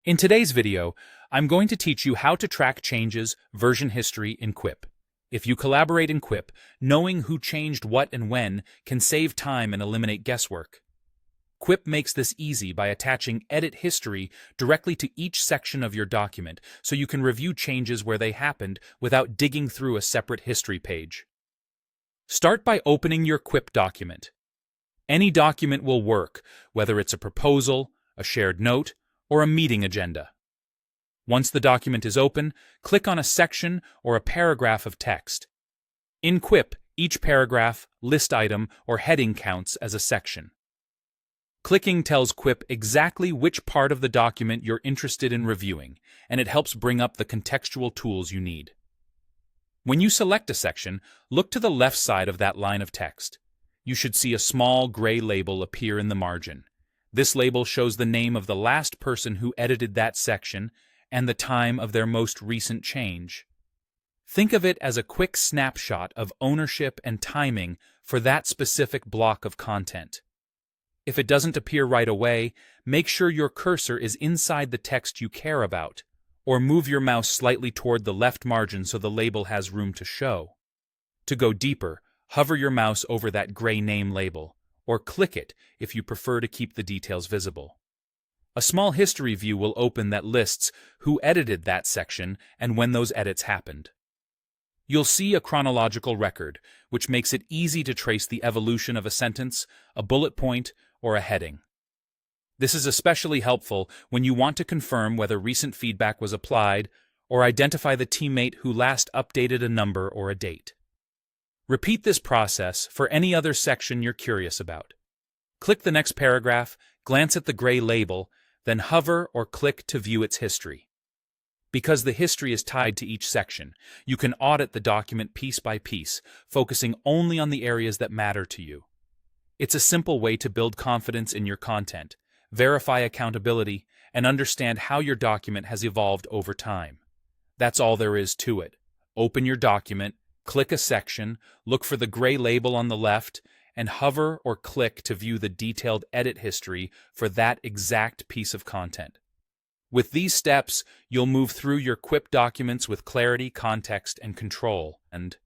In today's video, I'm going to teach you how to track changes, version history in Quip. If you collaborate in Quip, knowing who changed what and when can save time and eliminate guesswork. Quip makes this easy by attaching edit history directly to each section of your document so you can review changes where they happened without digging through a separate history page. Start by opening your Quip document. Any document will work, whether it's a proposal, a shared note, or a meeting agenda. Once the document is open, click on a section or a paragraph of text. In Quip, each paragraph, list item, or heading counts as a section. Clicking tells Quip exactly which part of the document you're interested in reviewing, and it helps bring up the contextual tools you need. When you select a section, look to the left side of that line of text. You should see a small gray label appear in the margin. This label shows the name of the last person who edited that section and the time of their most recent change. Think of it as a quick snapshot of ownership and timing for that specific block of content. If it doesn't appear right away, make sure your cursor is inside the text you care about, or move your mouse slightly toward the left margin so the label has room to show. To go deeper, hover your mouse over that gray name label, or click it if you prefer to keep the details visible. A small history view will open that lists who edited that section and when those edits happened. You'll see a chronological record, which makes it easy to trace the evolution of a sentence, a bullet point, or a heading. This is especially helpful when you want to confirm whether recent feedback was applied or identify the teammate who last updated a number or a date. Repeat this process for any other section you're curious about. Click the next paragraph, glance at the gray label, then hover or click to view its history. Because the history is tied to each section, you can audit the document piece by piece, focusing only on the areas that matter to you. It's a simple way to build confidence in your content, verify accountability, and understand how your document has evolved over time. That's all there is to it. Open your document, click a section, look for the gray label on the left, and hover or click to view the detailed edit history for that exact piece of content. With these steps, you'll move through your Quip documents with clarity, context, and control, and